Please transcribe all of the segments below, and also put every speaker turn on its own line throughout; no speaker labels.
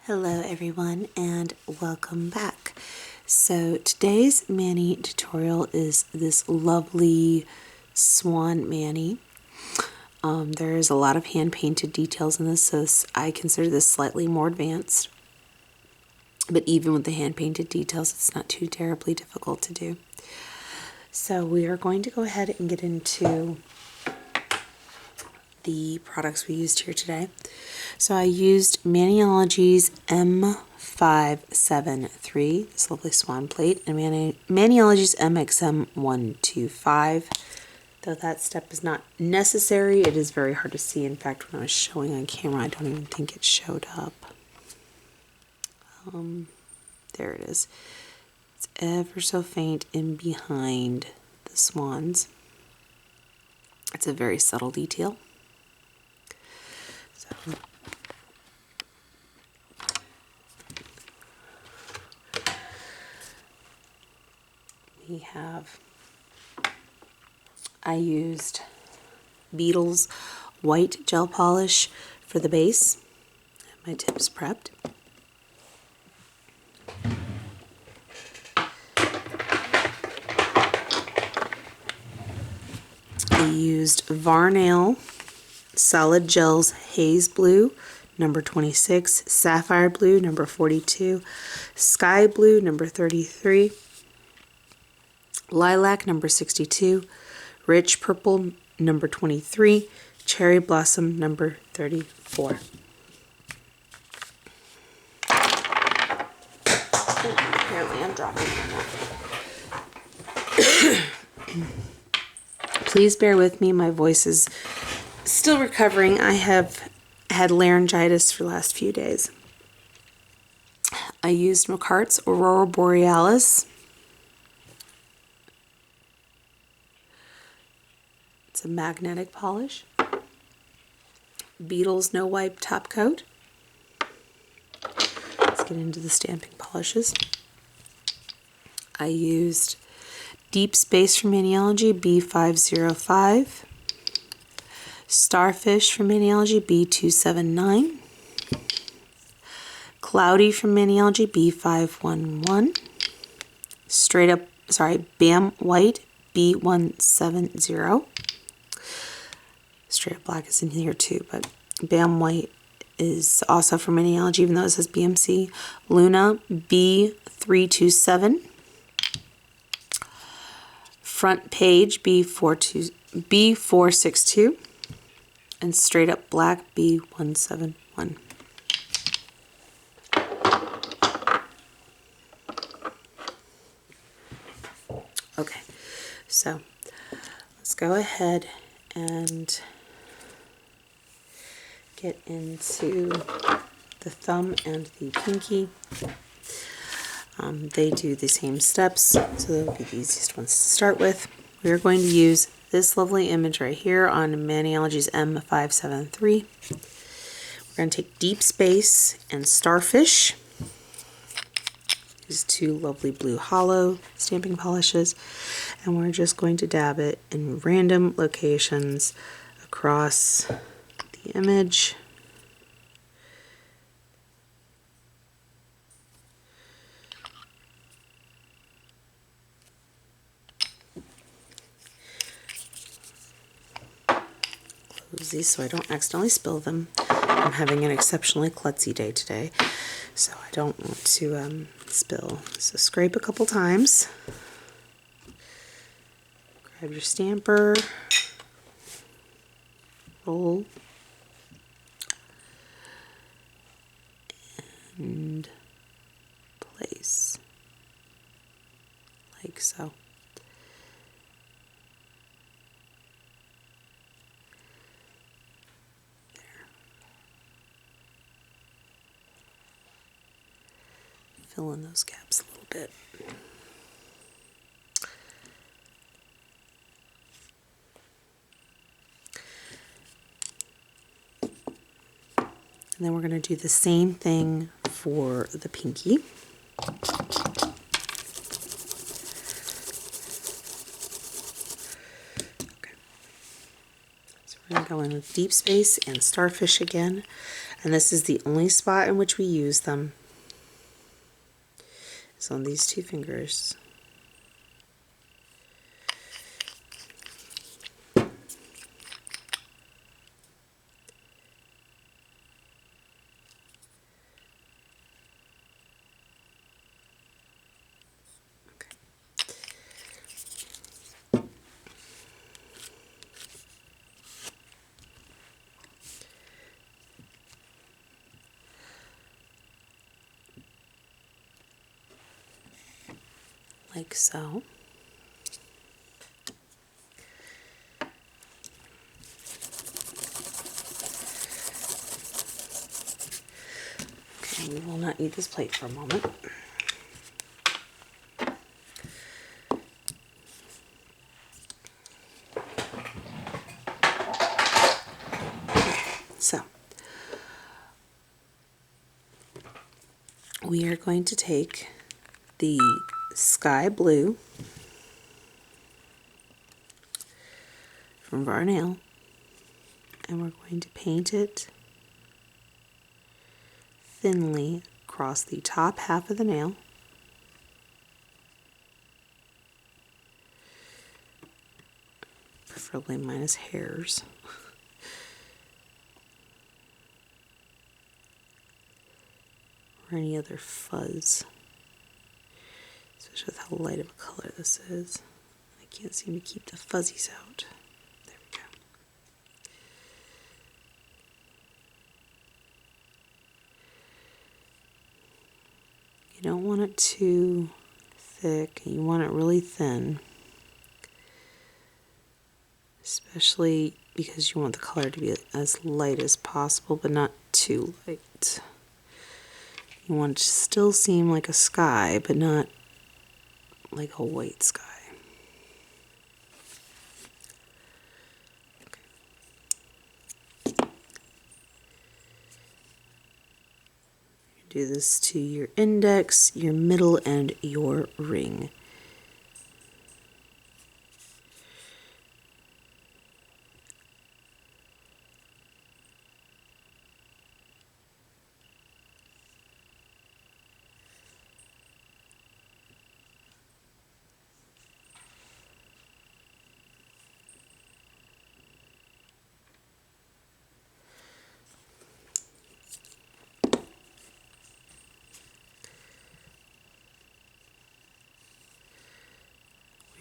Hello everyone and welcome back. So today's mani tutorial is this lovely swan mani. There is a lot of hand painted details in this, so I consider this slightly more advanced. But even with the hand painted details, it's not too terribly difficult to do. So we are going to go ahead and get into the products we used here today. So I used Maniology's M573, this lovely swan plate, and Maniology's MXM125. Though that step is not necessary, it is very hard to see. In fact, when I was showing on camera, I don't even think it showed up. There it is. It's ever so faint in behind the swans. It's a very subtle detail. So I used Beetle's white gel polish for the base. My tips prepped. I used Varnail Solid Gels Haze Blue, number 26, Sapphire Blue, number 42, Sky Blue, number 33, Lilac, number 62, Rich Purple, number 23, Cherry Blossom, number 34. Apparently I'm dropping them. Please bear with me, my voice is still recovering. I have had laryngitis for the last few days. I used McCart's Aurora Borealis. It's a magnetic polish. Beetle's No Wipe Top Coat. Let's get into the stamping polishes. I used Deep Space from Maniology B505. Starfish from Maniology B279. Cloudy from Maniology B511. Bam White B170. Straight Up Black is in here too, but Bam White is also from Maniology, even though it says BMC. Luna B327. Front Page B462. And Straight Up Black B171. Okay, so let's go ahead and get into the thumb and the pinky. They do the same steps, so they'll be the easiest ones to start with. We are going to use this lovely image right here on Maniology's M573. We're going to take Deep Space and Starfish. These two lovely blue hollow stamping polishes, and we're just going to dab it in random locations across the image. Close these so I don't accidentally spill them. I'm having an exceptionally klutzy day today, so I don't want to spill. So scrape a couple times. Grab your stamper. Roll. And place. Like so. Fill in those gaps a little bit. And then we're going to do the same thing for the pinky. Okay. So we're going to go in with Deep Space and Starfish again. And this is the only spot in which we use them. It's on these two fingers. Like so. Okay, we will not need this plate for a moment. So, we are going to take the sky blue from Varnell, and we're going to paint it thinly across the top half of the nail. Preferably minus hairs. Or any other fuzz. Especially with how light of a color this is. I can't seem to keep the fuzzies out. There we go. You don't want it too thick. You want it really thin. Especially because you want the color to be as light as possible, but not too light. You want it to still seem like a sky, but not like a white sky. Okay. Do this to your index, your middle, and your ring.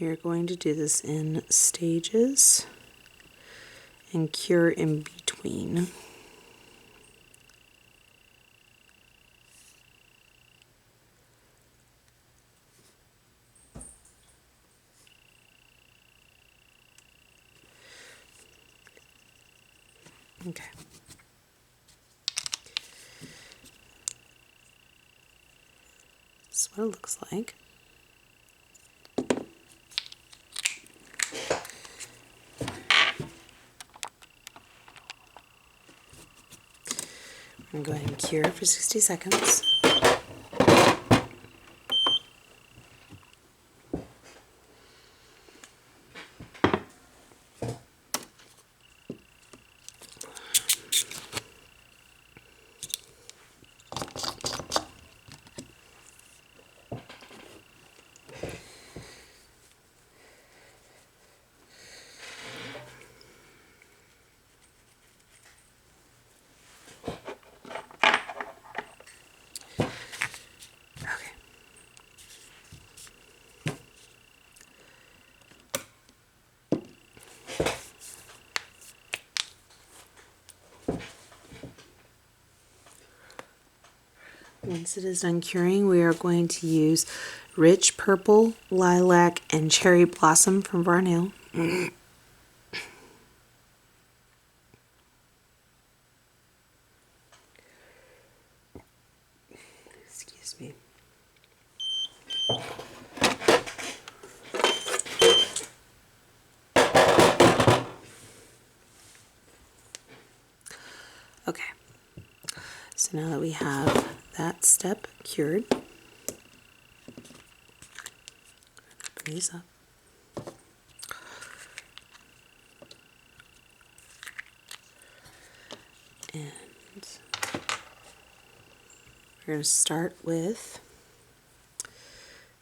We are going to do this in stages and cure in between. Okay. This is what it looks like. I'm going to go ahead and cure for 60 seconds. Once it is done curing, we are going to use rich purple, lilac, and cherry blossom from Varnell. Excuse me. Okay, so now that we have that step cured, open these up. And We're going to start with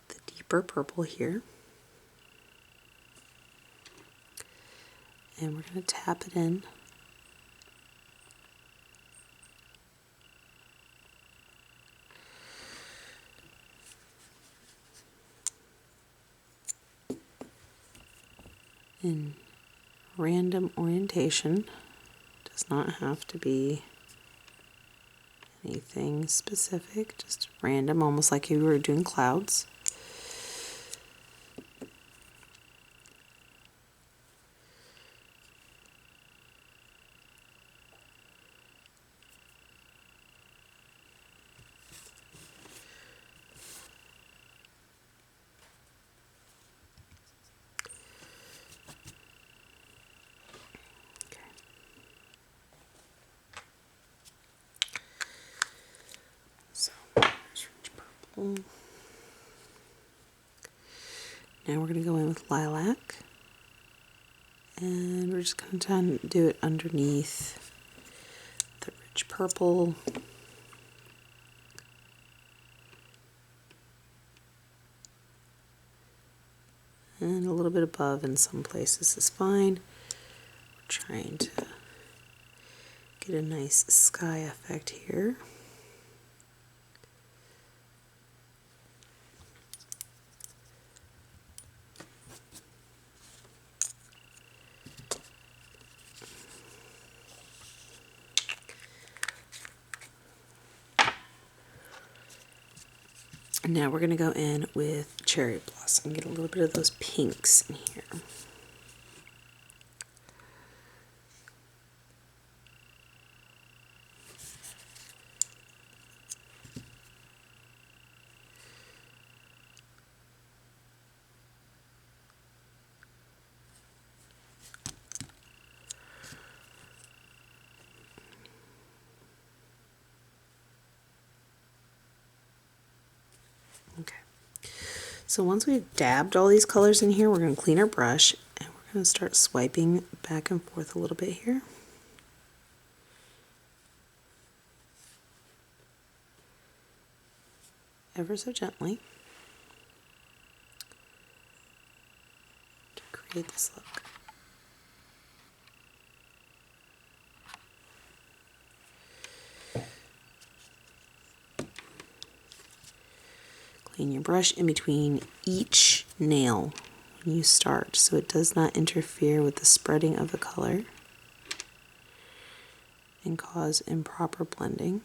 the deeper purple here. And we're going to tap it in. In random orientation. Does not have to be anything specific, just random, almost like you were doing clouds. Now we're going to go in with lilac, and we're just going to do it underneath the rich purple. And a little bit above in some places is fine. We're trying to get a nice sky effect here. And now we're going to go in with cherry blossom, get a little bit of those pinks in here. Okay. So once we've dabbed all these colors in here, we're going to clean our brush and we're going to start swiping back and forth a little bit here. Ever so gently to create this look. Clean your brush in between each nail when you start so it does not interfere with the spreading of the color and cause improper blending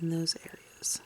in those areas.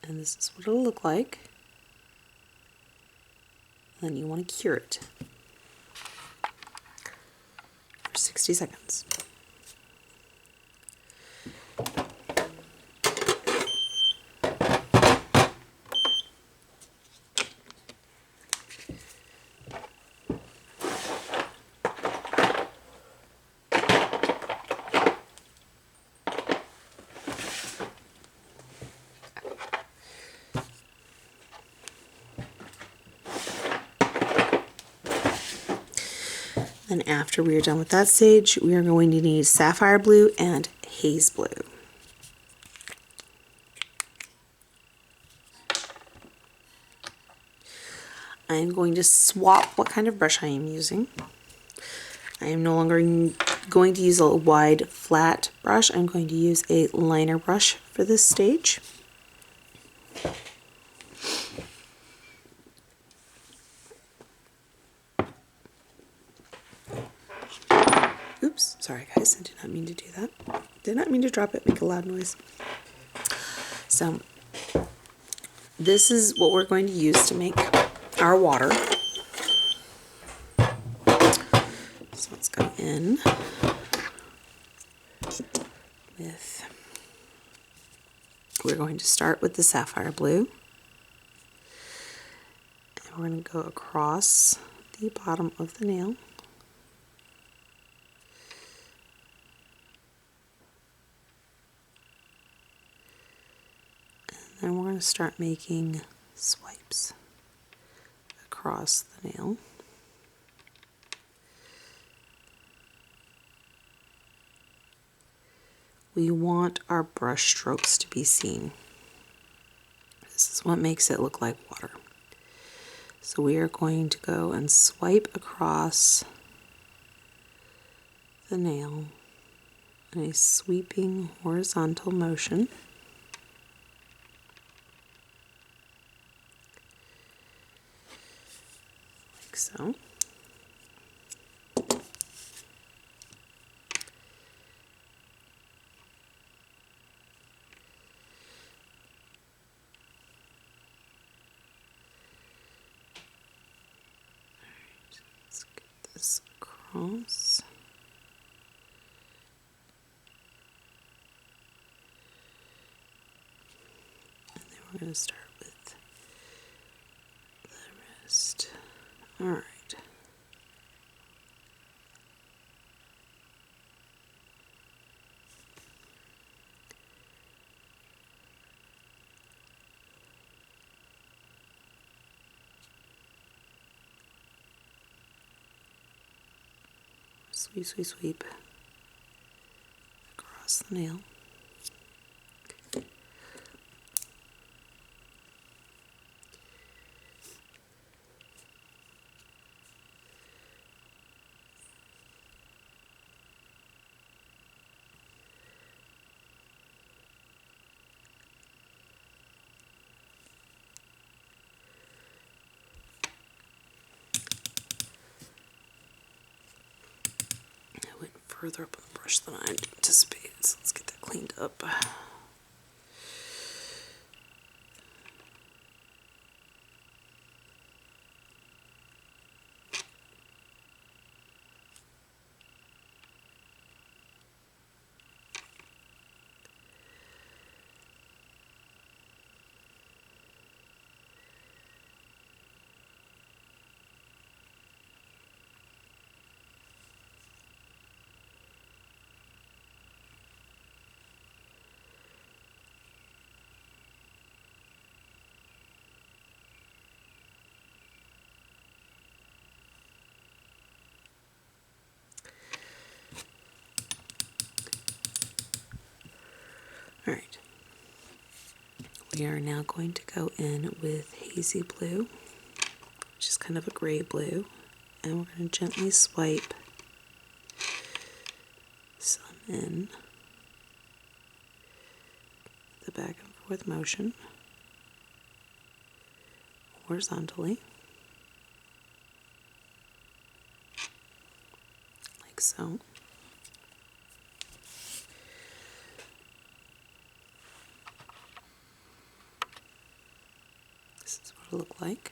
And this is what it'll look like. And then you want to cure it for 60 seconds. Then after we are done with that stage, we are going to need sapphire blue and haze blue. I am going to swap what kind of brush I am using. I am no longer going to use a wide flat brush. I'm going to use a liner brush for this stage. Oops, sorry guys, I did not mean to do that. Did not mean to drop it, make a loud noise. So, this is what we're going to use to make our water. So let's go in with, we're going to start with the sapphire blue. And we're going to go across the bottom of the nail. And then we're going to start making swipes across the nail. We want our brush strokes to be seen. This is what makes it look like water. So we are going to go and swipe across the nail in a sweeping horizontal motion. Like so. Let's get this across. And then we're going to start with the rest. All right. Sweep, sweep, sweep across the nail. I went further up on the brush than I anticipated, so let's get that cleaned up. All right. We are now going to go in with hazy blue, which is kind of a gray blue, and we're going to gently swipe some in the back and forth motion horizontally, like so. This is what it'll look like.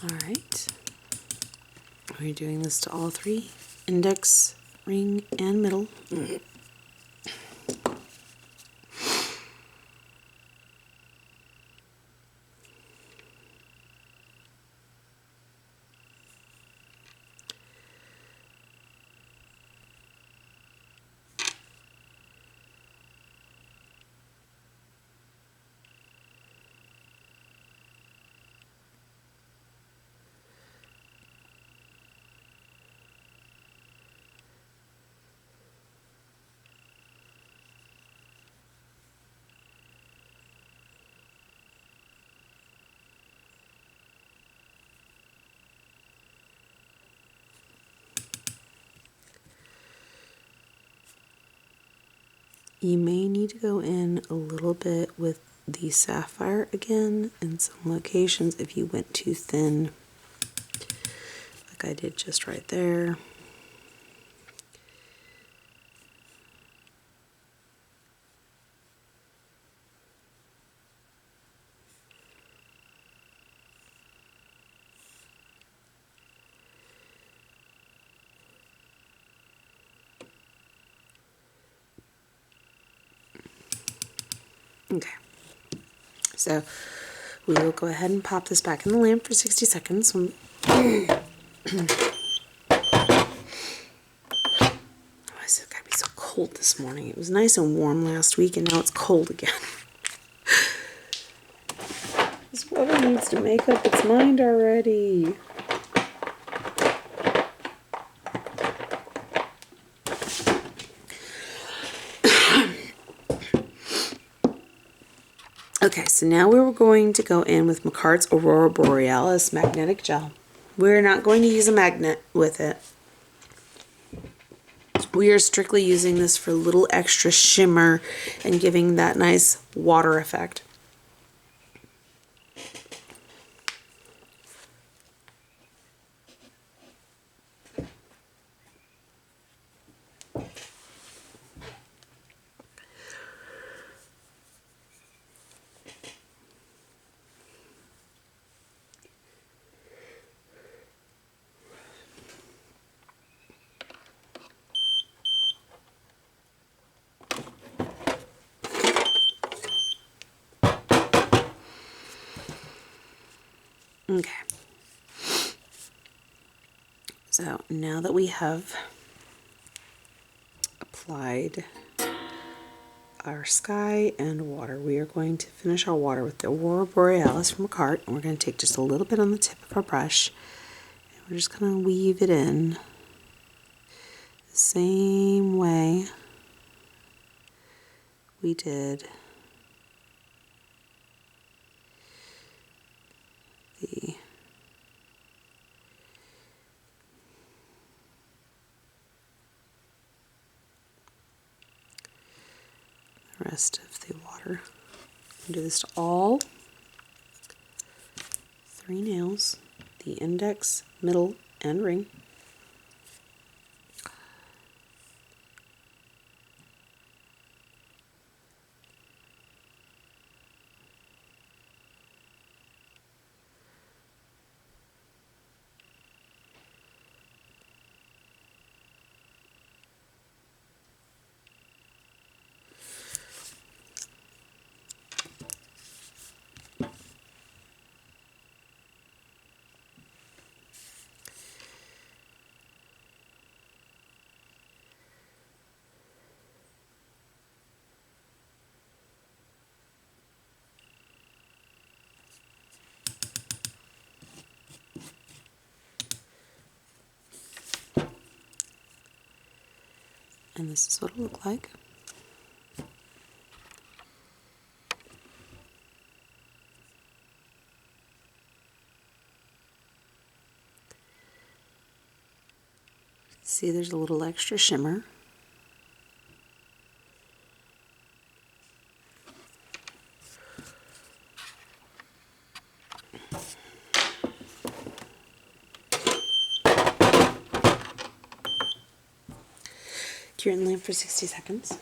All right. We're doing this to all three, index, ring, and middle. You may need to go in a little bit with the sapphire again in some locations if you went too thin, like I did just right there. Okay, so we will go ahead and pop this back in the lamp for 60 seconds. Why is it gotta be so cold this morning? It was nice and warm last week and now it's cold again. This weather needs to make up its mind already. Okay, so now we were going to go in with Makart's Aurora Borealis magnetic gel. We're not going to use a magnet with it. We are strictly using this for a little extra shimmer and giving that nice water effect. Okay. So now that we have applied our sky and water, we are going to finish our water with the Aurora Borealis from Makart, and we're going to take just a little bit on the tip of our brush, and we're just going to weave it in the same way we did the rest of the water. Do this to all 3 nails, the index, middle, and ring. And this is what it'll look like. See, there's a little extra shimmer. Cure it in lamp for 60 seconds.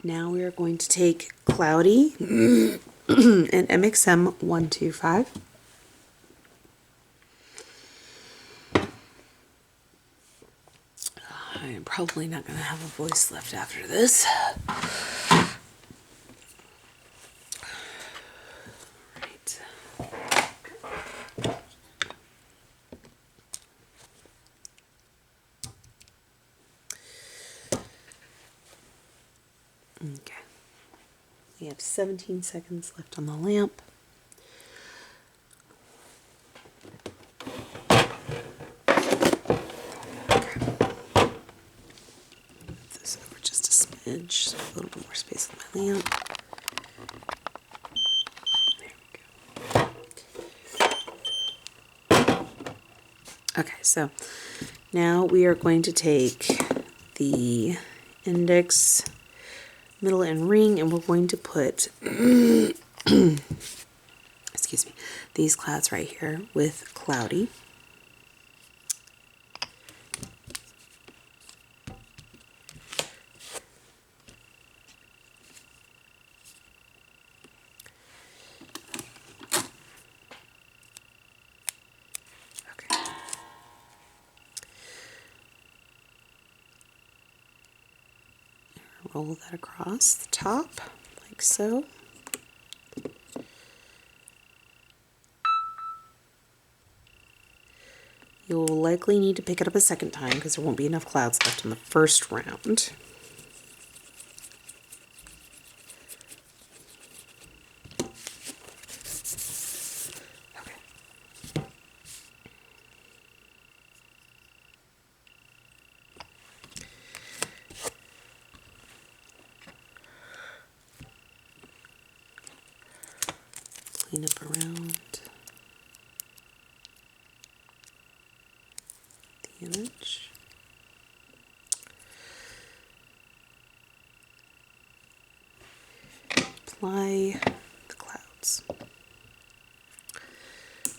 Now we are going to take Cloudy and MXM 125. I am probably not going to have a voice left after this. Right. Okay. We have 17 seconds left on the lamp. This over just a smidge, so a little bit more space on my lamp. There we go. Okay, so now we are going to take the index, middle, and ring, and we're going to put, excuse me, these clouds right here with cloudy. Okay. Roll that across the top like so. You'll likely need to pick it up a second time because there won't be enough clouds left in the first round. Okay. Clean up around the image. Apply the clouds.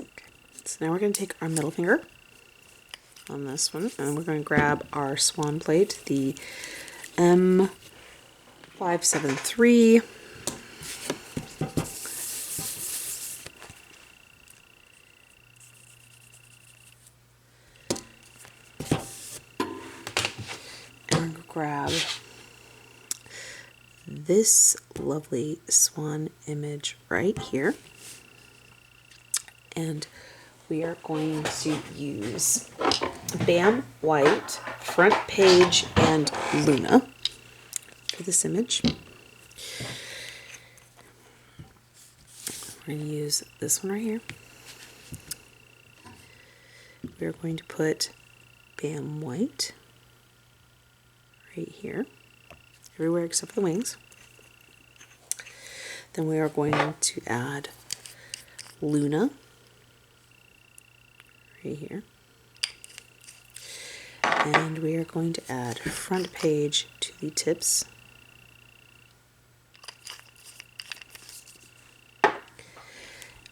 Okay. So now we're going to take our middle finger on this one, and we're going to grab our swan plate, the M573. And grab this lovely swan image right here. And we are going to use Bam White, Front Page, and Luna for this image. We're going to use this one right here. We're going to put Bam White right here, everywhere except for the wings. Then we are going to add Luna right here. And we are going to add Front Page to the tips.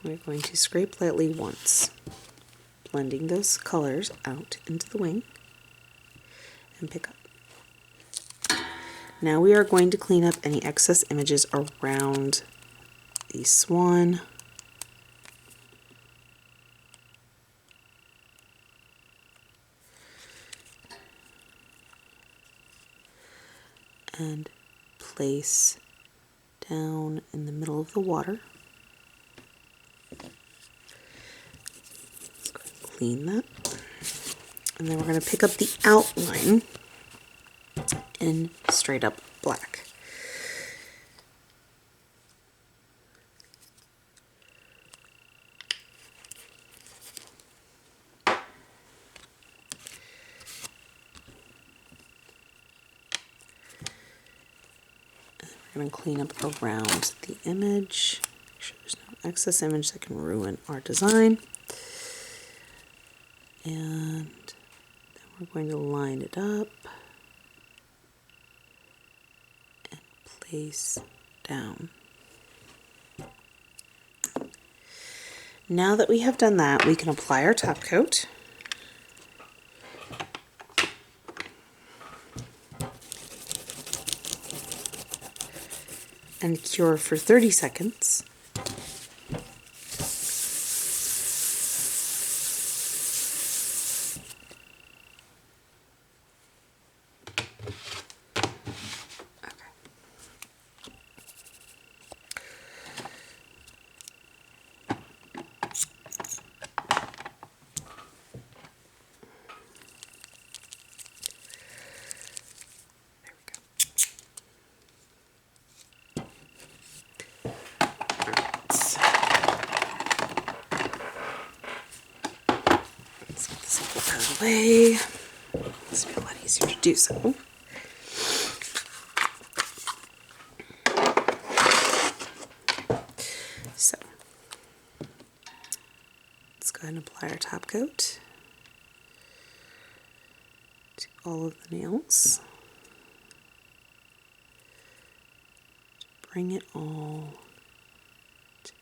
We're going to scrape lightly once, blending those colors out into the wing, and pick up. Now we are going to clean up any excess images around the swan. And place down in the middle of the water. Let's go ahead and clean that. And then we're going to pick up the outline in straight up black. We're going to clean up around the image, make sure there's no excess image that can ruin our design. And then we're going to line it up and place down. Now that we have done that, we can apply our top coat. And cure for 30 seconds. Away. This will be a lot easier to do so. So let's go ahead and apply our top coat. all of the nails. Bring it all together.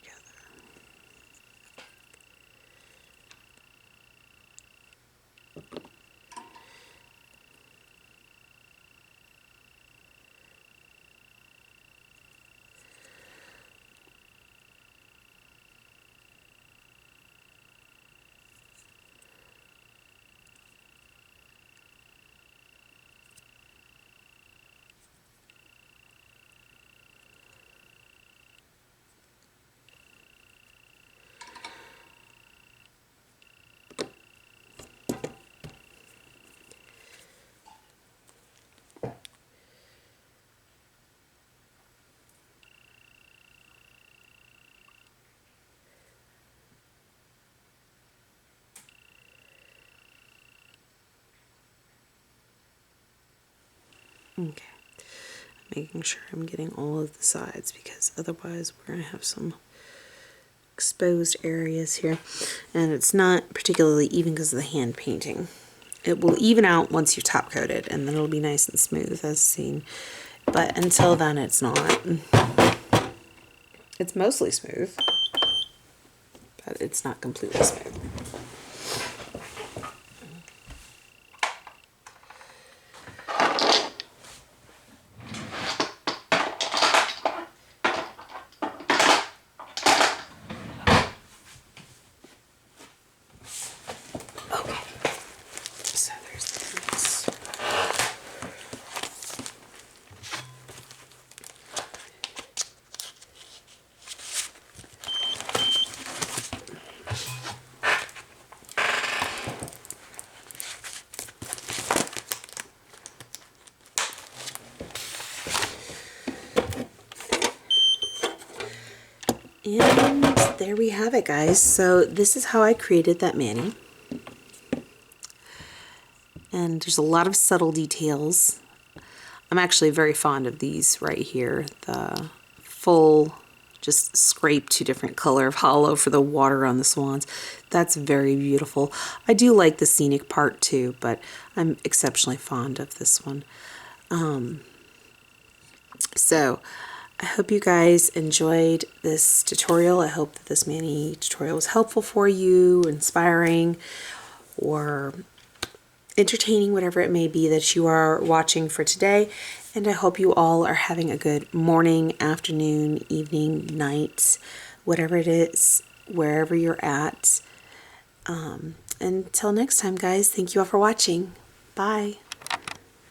Okay, making sure I'm getting all of the sides because otherwise we're going to have some exposed areas here, and it's not particularly even because of the hand painting. It will even out once you top coat it, and then it'll be nice and smooth as seen, but until then it's not. It's mostly smooth, but it's not completely smooth. So there's this. And there we have it, guys. So this is how I created that mani. And there's a lot of subtle details. I'm actually very fond of these right here. The full, just scrape 2 different color of hollow for the water on the swans. That's very beautiful. I do like the scenic part too, but I'm exceptionally fond of this one. So I hope you guys enjoyed this tutorial. I hope that this mani tutorial was helpful for you, inspiring, or entertaining, whatever it may be that you are watching for today. And I hope you all are having a good morning, afternoon, evening, night, whatever it is, wherever you're at. Until next time, guys, thank you all for watching. Bye.